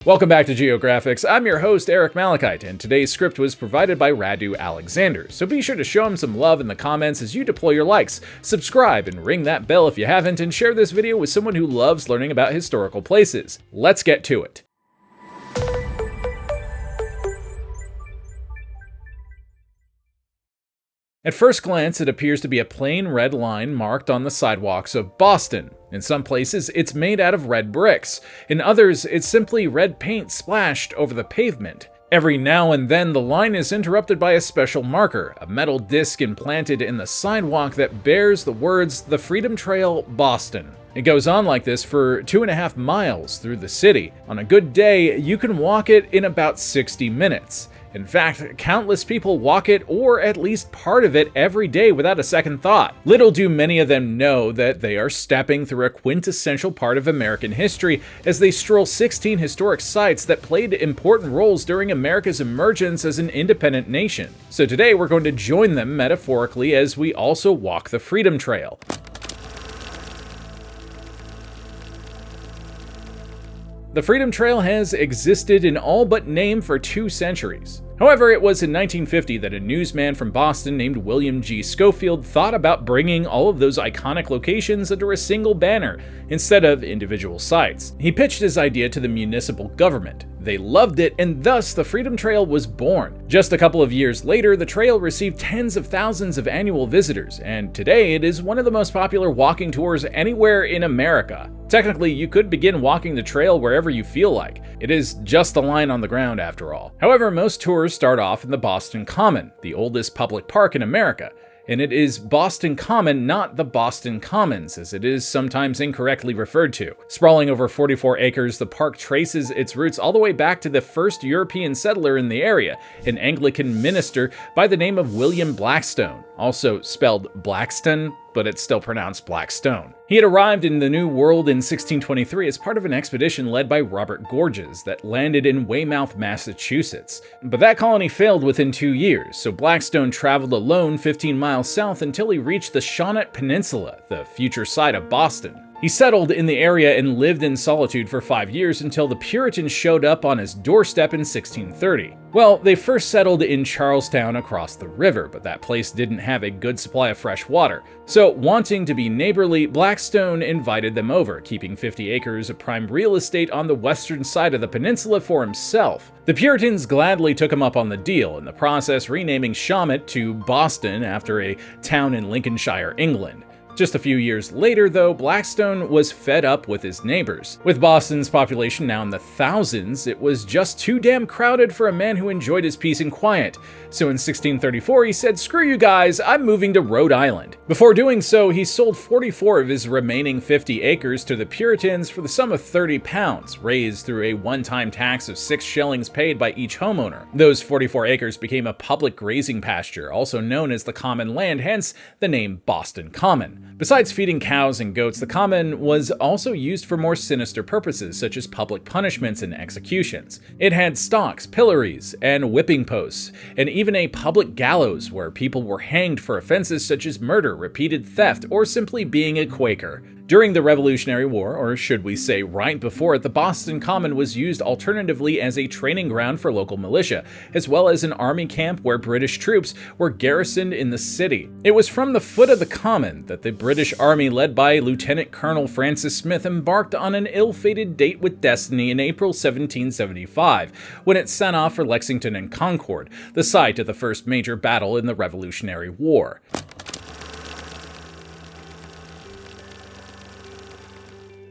Welcome back to Geographics. I'm your host, Eric Malachite, and today's script was provided by Radu Alexander, so be sure to show him some love in the comments as you deploy your likes, subscribe and ring that bell if you haven't, and share this video with someone who loves learning about historical places. Let's get to it. At first glance, it appears to be a plain red line marked on the sidewalks of Boston. In some places, it's made out of red bricks. In others, it's simply red paint splashed over the pavement. Every now and then, the line is interrupted by a special marker, a metal disc implanted in the sidewalk that bears the words, "The Freedom Trail, Boston." It goes on like this for 2.5 miles through the city. On a good day, you can walk it in about 60 minutes. In fact, countless people walk it or at least part of it every day without a second thought. Little do many of them know that they are stepping through a quintessential part of American history as they stroll 16 historic sites that played important roles during America's emergence as an independent nation. So today we're going to join them metaphorically as we also walk the Freedom Trail. The Freedom Trail has existed in all but name for 2 centuries. However, it was in 1950 that a newsman from Boston named William G. Schofield thought about bringing all of those iconic locations under a single banner instead of individual sites. He pitched his idea to the municipal government. They loved it, and thus the Freedom Trail was born. Just a couple of years later, the trail received tens of thousands of annual visitors, and today it is one of the most popular walking tours anywhere in America. Technically, you could begin walking the trail wherever you feel like. It is just a line on the ground after all. However, most tours start off in the Boston Common, the oldest public park in America. And it is Boston Common, not the Boston Commons, as it is sometimes incorrectly referred to. Sprawling over 44 acres, the park traces its roots all the way back to the first European settler in the area, an Anglican minister by the name of William Blackstone, also spelled Blackston, but it's still pronounced Blackstone. He had arrived in the New World in 1623 as part of an expedition led by Robert Gorges that landed in Weymouth, Massachusetts. But that colony failed within 2 years, so Blackstone traveled alone 15 miles south until he reached the Shawanock Peninsula, the future site of Boston. He settled in the area and lived in solitude for 5 years until the Puritans showed up on his doorstep in 1630. Well, they first settled in Charlestown across the river, but that place didn't have a good supply of fresh water. So, wanting to be neighborly, Blackstone invited them over, keeping 50 acres of prime real estate on the western side of the peninsula for himself. The Puritans gladly took him up on the deal, in the process renaming Shawanock to Boston after a town in Lincolnshire, England. Just a few years later, though, Blackstone was fed up with his neighbors. With Boston's population now in the thousands, it was just too damn crowded for a man who enjoyed his peace and quiet. So in 1634, he said, "Screw you guys, I'm moving to Rhode Island." Before doing so, he sold 44 of his remaining 50 acres to the Puritans for the sum of 30 pounds, raised through a one-time tax of 6 shillings paid by each homeowner. Those 44 acres became a public grazing pasture, also known as the Common Land, hence the name Boston Common. Besides feeding cows and goats, the Common was also used for more sinister purposes, such as public punishments and executions. It had stocks, pillories, and whipping posts, and even a public gallows where people were hanged for offenses such as murder, repeated theft, or simply being a Quaker. During the Revolutionary War, or should we say right before it, the Boston Common was used alternatively as a training ground for local militia, as well as an army camp where British troops were garrisoned in the city. It was from the foot of the Common that the British Army led by Lieutenant Colonel Francis Smith embarked on an ill-fated date with destiny in April 1775, when it set off for Lexington and Concord, the site of the first major battle in the Revolutionary War.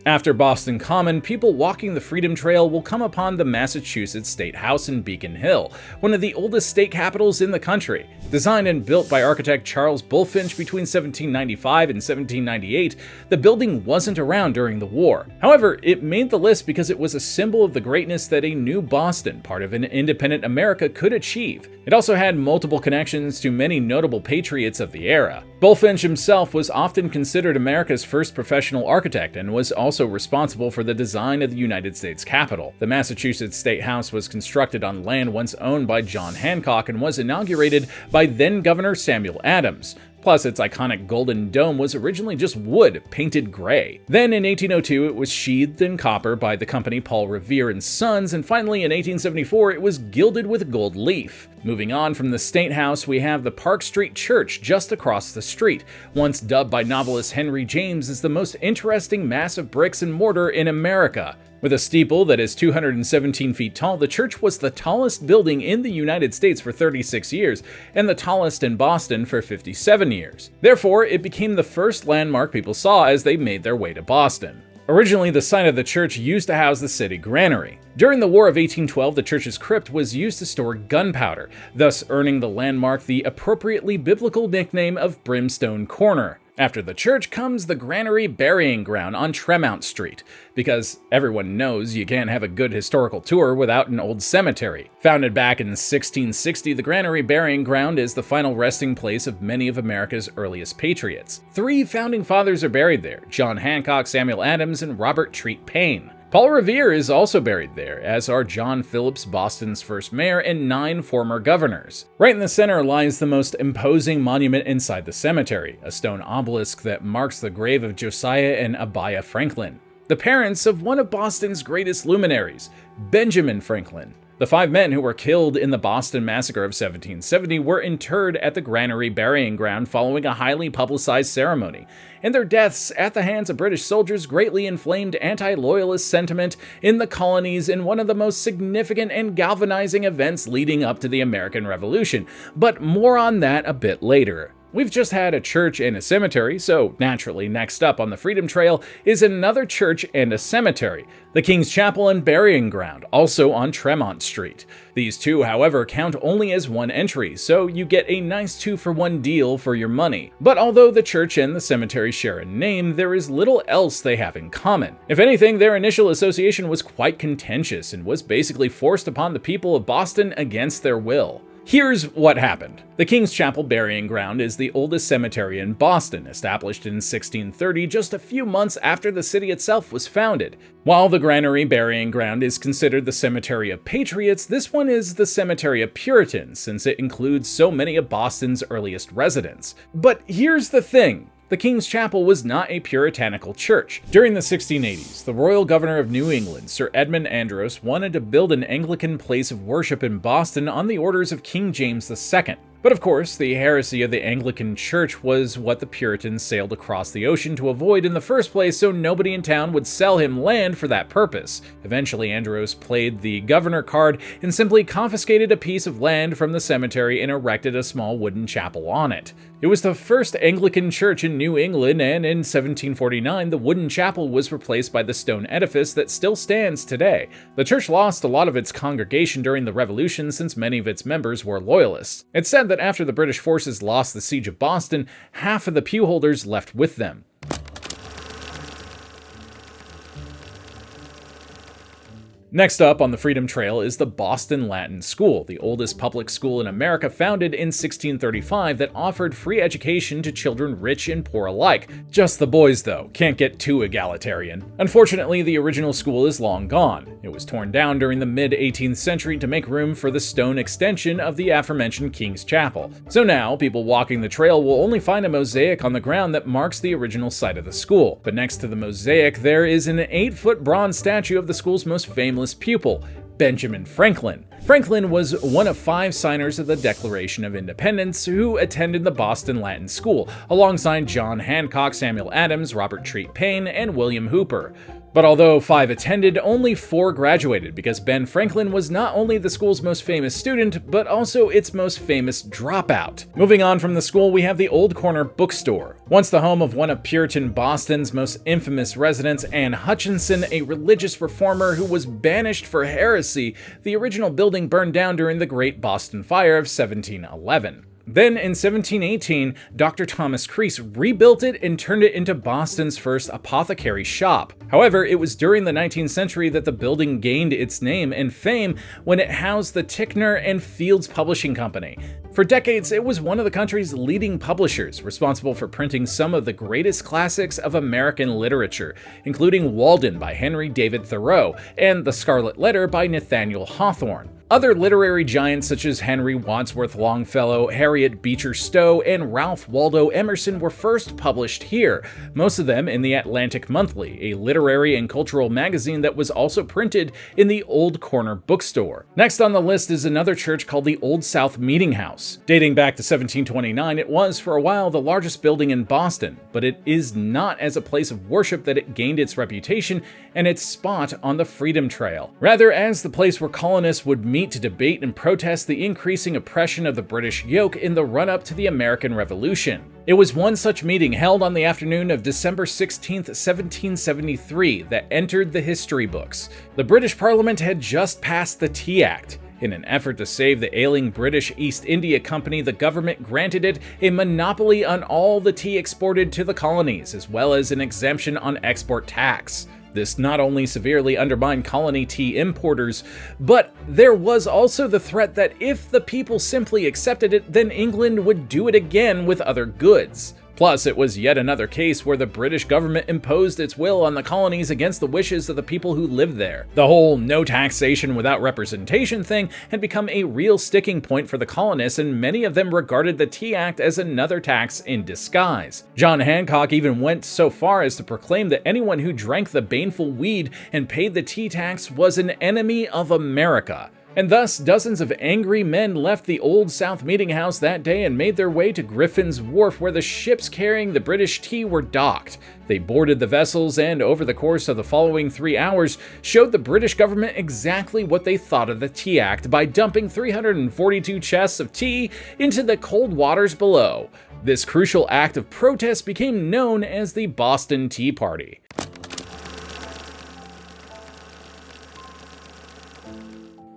After Boston Common, people walking the Freedom Trail will come upon the Massachusetts State House in Beacon Hill, one of the oldest state capitals in the country. Designed and built by architect Charles Bulfinch between 1795 and 1798, the building wasn't around during the war. However, it made the list because it was a symbol of the greatness that a new Boston, part of an independent America, could achieve. It also had multiple connections to many notable patriots of the era. Bulfinch himself was often considered America's first professional architect and was also responsible for the design of the United States Capitol. The Massachusetts State House was constructed on land once owned by John Hancock and was inaugurated by then Governor Samuel Adams. Plus, its iconic golden dome was originally just wood, painted gray. Then in 1802, it was sheathed in copper by the company Paul Revere and Sons, and finally in 1874, it was gilded with gold leaf. Moving on from the State House, we have the Park Street Church just across the street, once dubbed by novelist Henry James as the most interesting mass of bricks and mortar in America. With a steeple that is 217 feet tall, the church was the tallest building in the United States for 36 years, and the tallest in Boston for 57 years. Therefore, it became the first landmark people saw as they made their way to Boston. Originally, the site of the church used to house the city granary. During the War of 1812, the church's crypt was used to store gunpowder, thus earning the landmark the appropriately biblical nickname of Brimstone Corner. After the church comes the Granary Burying Ground on Tremont Street, because everyone knows you can't have a good historical tour without an old cemetery. Founded back in 1660, the Granary Burying Ground is the final resting place of many of America's earliest patriots. 3 founding fathers are buried there: John Hancock, Samuel Adams, and Robert Treat Paine. Paul Revere is also buried there, as are John Phillips, Boston's first mayor, and 9 former governors. Right in the center lies the most imposing monument inside the cemetery, a stone obelisk that marks the grave of Josiah and Abiah Franklin, the parents of one of Boston's greatest luminaries, Benjamin Franklin. The 5 men who were killed in the Boston Massacre of 1770 were interred at the Granary Burying Ground following a highly publicized ceremony, and their deaths at the hands of British soldiers greatly inflamed anti-loyalist sentiment in the colonies in one of the most significant and galvanizing events leading up to the American Revolution, but more on that a bit later. We've just had a church and a cemetery, so naturally next up on the Freedom Trail is another church and a cemetery, the King's Chapel and Burying Ground, also on Tremont Street. These two, however, count only as one entry, so you get a nice 2-for-1 deal for your money. But although the church and the cemetery share a name, there is little else they have in common. If anything, their initial association was quite contentious and was basically forced upon the people of Boston against their will. Here's what happened. The King's Chapel Burying Ground is the oldest cemetery in Boston, established in 1630, just a few months after the city itself was founded. While the Granary Burying Ground is considered the cemetery of patriots, this one is the cemetery of Puritans, since it includes so many of Boston's earliest residents. But here's the thing. The King's Chapel was not a puritanical church. During the 1680s, the royal governor of New England, Sir Edmund Andros, wanted to build an Anglican place of worship in Boston on the orders of King James II. But of course, the heresy of the Anglican Church was what the Puritans sailed across the ocean to avoid in the first place, so nobody in town would sell him land for that purpose. Eventually, Andros played the governor card and simply confiscated a piece of land from the cemetery and erected a small wooden chapel on it. It was the first Anglican church in New England, and in 1749, the wooden chapel was replaced by the stone edifice that still stands today. The church lost a lot of its congregation during the Revolution since many of its members were loyalists. It's said that after the British forces lost the siege of Boston, half of the pew holders left with them. Next up on the Freedom Trail is the Boston Latin School, the oldest public school in America, founded in 1635 that offered free education to children rich and poor alike. Just the boys, though. Can't get too egalitarian. Unfortunately, the original school is long gone. It was torn down during the mid-18th century to make room for the stone extension of the aforementioned King's Chapel. So now, people walking the trail will only find a mosaic on the ground that marks the original site of the school. But next to the mosaic, there is an 8-foot bronze statue of the school's most famous pupil, Benjamin Franklin. Franklin was one of 5 signers of the Declaration of Independence who attended the Boston Latin School, alongside John Hancock, Samuel Adams, Robert Treat Paine, and William Hooper. But although 5 attended, only 4 graduated, because Ben Franklin was not only the school's most famous student, but also its most famous dropout. Moving on from the school, we have the Old Corner Bookstore. Once the home of one of Puritan Boston's most infamous residents, Anne Hutchinson, a religious reformer who was banished for heresy, the original building burned down during the Great Boston Fire of 1711. Then in 1718, Dr. Thomas Creese rebuilt it and turned it into Boston's first apothecary shop. However, it was during the 19th century that the building gained its name and fame when it housed the Ticknor and Fields Publishing Company. For decades, it was one of the country's leading publishers, responsible for printing some of the greatest classics of American literature, including Walden by Henry David Thoreau and The Scarlet Letter by Nathaniel Hawthorne. Other literary giants such as Henry Wadsworth Longfellow, Harriet Beecher Stowe, and Ralph Waldo Emerson were first published here, most of them in the Atlantic Monthly, a literary and cultural magazine that was also printed in the Old Corner bookstore. Next on the list is another church called the Old South Meeting House. Dating back to 1729, it was for a while the largest building in Boston, but it is not as a place of worship that it gained its reputation and its spot on the Freedom Trail. Rather, as the place where colonists would meet to debate and protest the increasing oppression of the British yoke in the run-up to the American Revolution. It was one such meeting held on the afternoon of December 16, 1773 that entered the history books. The British Parliament had just passed the Tea Act. In an effort to save the ailing British East India Company, the government granted it a monopoly on all the tea exported to the colonies, as well as an exemption on export tax. This not only severely undermined colony tea importers, but there was also the threat that if the people simply accepted it, then England would do it again with other goods. Plus, it was yet another case where the British government imposed its will on the colonies against the wishes of the people who lived there. The whole no taxation without representation thing had become a real sticking point for the colonists, and many of them regarded the Tea Act as another tax in disguise. John Hancock even went so far as to proclaim that anyone who drank the baneful weed and paid the tea tax was an enemy of America. And thus, dozens of angry men left the Old South Meeting House that day and made their way to Griffin's Wharf, where the ships carrying the British tea were docked. They boarded the vessels and, over the course of the following 3 hours, showed the British government exactly what they thought of the Tea Act by dumping 342 chests of tea into the cold waters below. This crucial act of protest became known as the Boston Tea Party.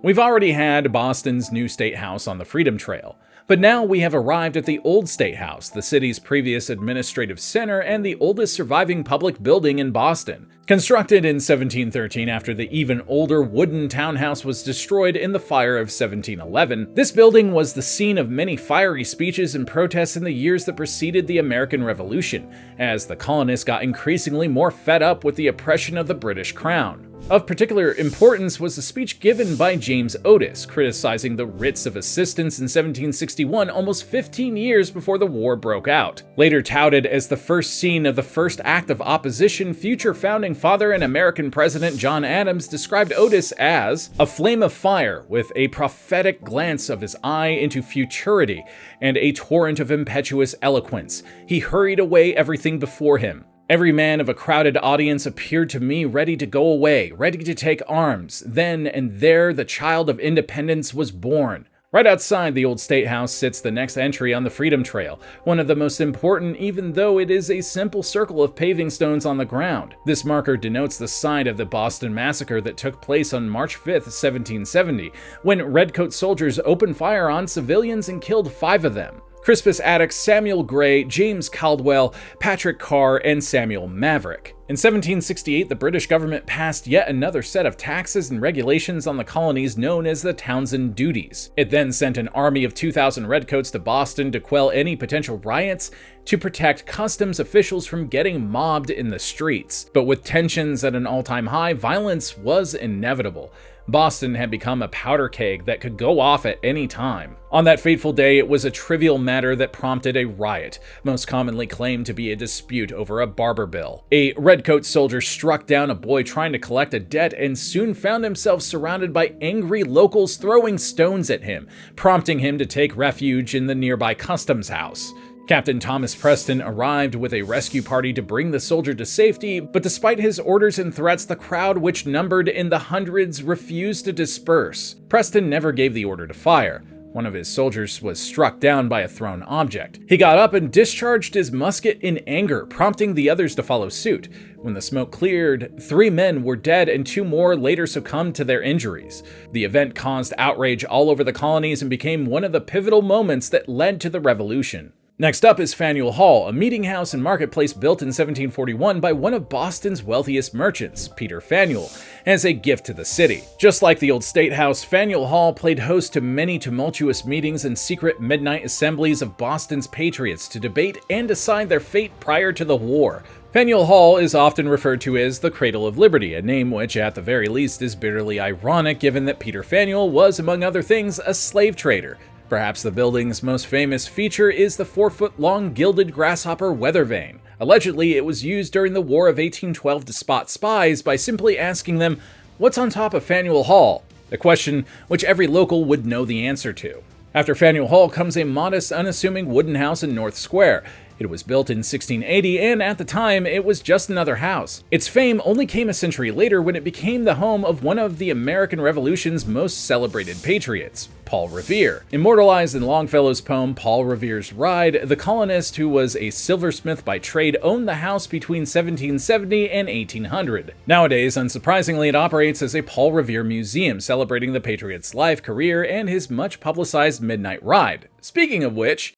We've already had Boston's new State House on the Freedom Trail, but now we have arrived at the Old State House, the city's previous administrative center and the oldest surviving public building in Boston. Constructed in 1713 after the even older wooden townhouse was destroyed in the fire of 1711, this building was the scene of many fiery speeches and protests in the years that preceded the American Revolution, as the colonists got increasingly more fed up with the oppression of the British Crown. Of particular importance was the speech given by James Otis, criticizing the writs of assistance in 1761, almost 15 years before the war broke out. Later touted as the first scene of the first act of opposition, future founding father and American President John Adams described Otis as a flame of fire with a prophetic glance of his eye into futurity and a torrent of impetuous eloquence. He hurried away everything before him. Every man of a crowded audience appeared to me ready to go away, ready to take arms. Then and there the child of independence was born. Right outside the Old State House sits the next entry on the Freedom Trail, one of the most important even though it is a simple circle of paving stones on the ground. This marker denotes the site of the Boston Massacre that took place on March 5th, 1770, when redcoat soldiers opened fire on civilians and killed 5 of them. Crispus Attucks, Samuel Gray, James Caldwell, Patrick Carr, and Samuel Maverick. In 1768, the British government passed yet another set of taxes and regulations on the colonies known as the Townshend Duties. It then sent an army of 2,000 redcoats to Boston to quell any potential riots to protect customs officials from getting mobbed in the streets. But with tensions at an all-time high, violence was inevitable. Boston had become a powder keg that could go off at any time. On that fateful day, it was a trivial matter that prompted a riot, most commonly claimed to be a dispute over a barber bill. A redcoat soldier struck down a boy trying to collect a debt and soon found himself surrounded by angry locals throwing stones at him, prompting him to take refuge in the nearby customs house. Captain Thomas Preston arrived with a rescue party to bring the soldier to safety, but despite his orders and threats, the crowd, which numbered in the hundreds, refused to disperse. Preston never gave the order to fire. One of his soldiers was struck down by a thrown object. He got up and discharged his musket in anger, prompting the others to follow suit. When the smoke cleared, 3 men were dead and 2 more later succumbed to their injuries. The event caused outrage all over the colonies and became one of the pivotal moments that led to the Revolution. Next up is Faneuil Hall, a meeting house and marketplace built in 1741 by one of Boston's wealthiest merchants, Peter Faneuil, as a gift to the city. Just like the Old State House, Faneuil Hall played host to many tumultuous meetings and secret midnight assemblies of Boston's patriots to debate and decide their fate prior to the war. Faneuil Hall is often referred to as the Cradle of Liberty, a name which, at the very least, is bitterly ironic given that Peter Faneuil was, among other things, a slave trader. Perhaps the building's most famous feature is the 4-foot-long gilded grasshopper weather vane. Allegedly, it was used during the War of 1812 to spot spies by simply asking them, "What's on top of Faneuil Hall?" A question which every local would know the answer to. After Faneuil Hall comes a modest, unassuming wooden house in North Square. It was built in 1680, and at the time, it was just another house. Its fame only came a century later when it became the home of one of the American Revolution's most celebrated patriots, Paul Revere. Immortalized in Longfellow's poem Paul Revere's Ride, the colonist who was a silversmith by trade owned the house between 1770 and 1800. Nowadays, unsurprisingly, it operates as a Paul Revere museum celebrating the patriot's life, career, and his much-publicized midnight ride. Speaking of which,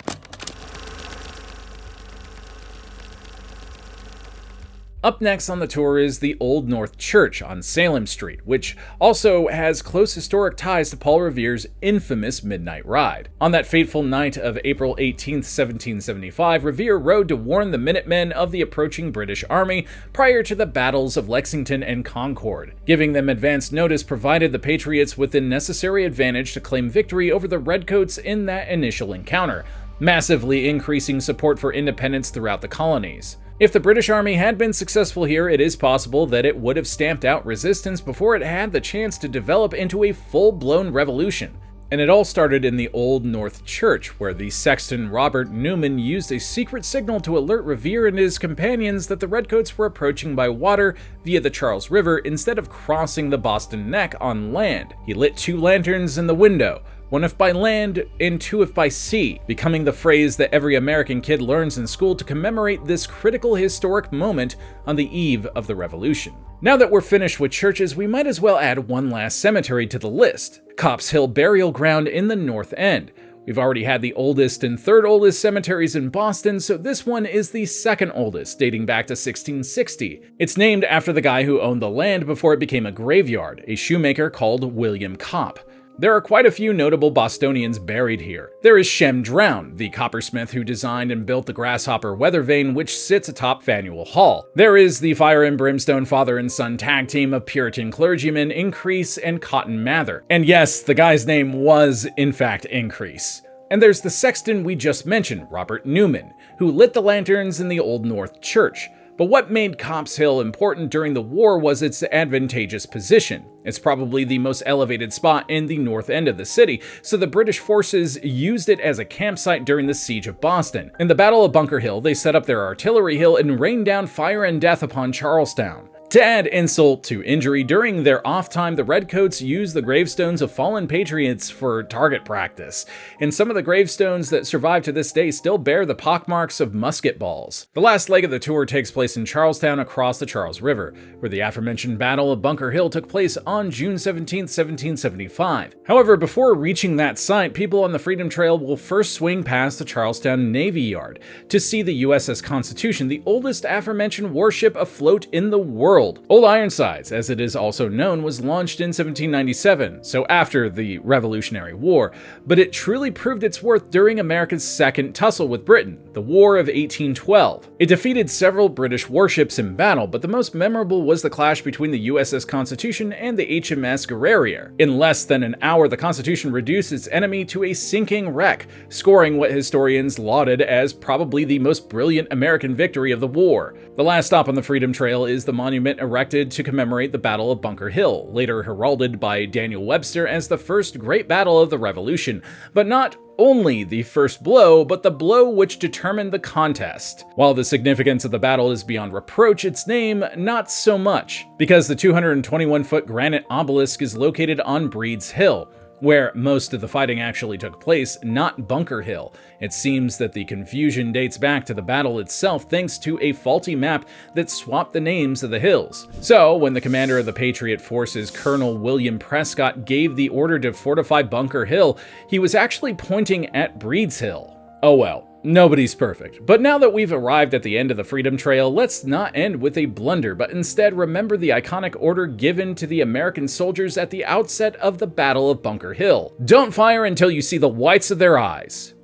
up next on the tour is the Old North Church on Salem Street, which also has close historic ties to Paul Revere's infamous midnight ride. On that fateful night of April 18, 1775, Revere rode to warn the Minutemen of the approaching British Army prior to the battles of Lexington and Concord. Giving them advance notice provided the Patriots with the necessary advantage to claim victory over the Redcoats in that initial encounter, massively increasing support for independence throughout the colonies. If the British Army had been successful here, it is possible that it would have stamped out resistance before it had the chance to develop into a full-blown revolution. And it all started in the Old North Church, where the sexton Robert Newman used a secret signal to alert Revere and his companions that the Redcoats were approaching by water via the Charles River instead of crossing the Boston Neck on land. He lit 2 lanterns in the window, one if by land and 2 if by sea, becoming the phrase that every American kid learns in school to commemorate this critical historic moment on the eve of the Revolution. Now that we're finished with churches, we might as well add one last cemetery to the list, Copp's Hill Burial Ground in the North End. We've already had the oldest and 3rd oldest cemeteries in Boston, so this one is the 2nd oldest, dating back to 1660. It's named after the guy who owned the land before it became a graveyard, a shoemaker called William Copp. There are quite a few notable Bostonians buried here. There is Shem Drown, the coppersmith who designed and built the Grasshopper weather vane, which sits atop Faneuil Hall. There is the fire and brimstone father and son tag team of Puritan clergymen Increase and Cotton Mather. And yes, the guy's name was, in fact, Increase. And there's the sexton we just mentioned, Robert Newman, who lit the lanterns in the Old North Church. But what made Copp's Hill important during the war was its advantageous position. It's probably the most elevated spot in the north end of the city, so the British forces used it as a campsite during the Siege of Boston. In the Battle of Bunker Hill, they set up their artillery hill and rained down fire and death upon Charlestown. To add insult to injury, during their off time, the Redcoats used the gravestones of fallen patriots for target practice, and some of the gravestones that survive to this day still bear the pockmarks of musket balls. The last leg of the tour takes place in Charlestown across the Charles River, where the aforementioned Battle of Bunker Hill took place on June 17, 1775. However, before reaching that site, people on the Freedom Trail will first swing past the Charlestown Navy Yard to see the USS Constitution, the oldest aforementioned warship afloat in the world. Old Ironsides, as it is also known, was launched in 1797, so after the Revolutionary War, but it truly proved its worth during America's second tussle with Britain, the War of 1812. It defeated several British warships in battle, but the most memorable was the clash between the USS Constitution and the HMS Guerriere. In less than an hour, the Constitution reduced its enemy to a sinking wreck, scoring what historians lauded as probably the most brilliant American victory of the war. The last stop on the Freedom Trail is the monument erected to commemorate the Battle of Bunker Hill, later heralded by Daniel Webster as the first great battle of the Revolution, but not only the first blow, but the blow which determined the contest. While the significance of the battle is beyond reproach, its name not so much, because the 221-foot granite obelisk is located on Breed's Hill, where most of the fighting actually took place, not Bunker Hill. It seems that the confusion dates back to the battle itself thanks to a faulty map that swapped the names of the hills. So, when the commander of the Patriot forces, Colonel William Prescott, gave the order to fortify Bunker Hill, he was actually pointing at Breed's Hill. Oh well. Nobody's perfect, but now that we've arrived at the end of the Freedom Trail, let's not end with a blunder, but instead remember the iconic order given to the American soldiers at the outset of the Battle of Bunker Hill. Don't fire until you see the whites of their eyes.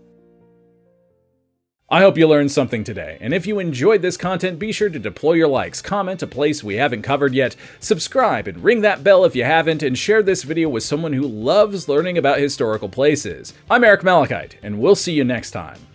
I hope you learned something today, and if you enjoyed this content, be sure to deploy your likes, comment a place we haven't covered yet, subscribe and ring that bell if you haven't, and share this video with someone who loves learning about historical places. I'm Eric Malachite, and we'll see you next time.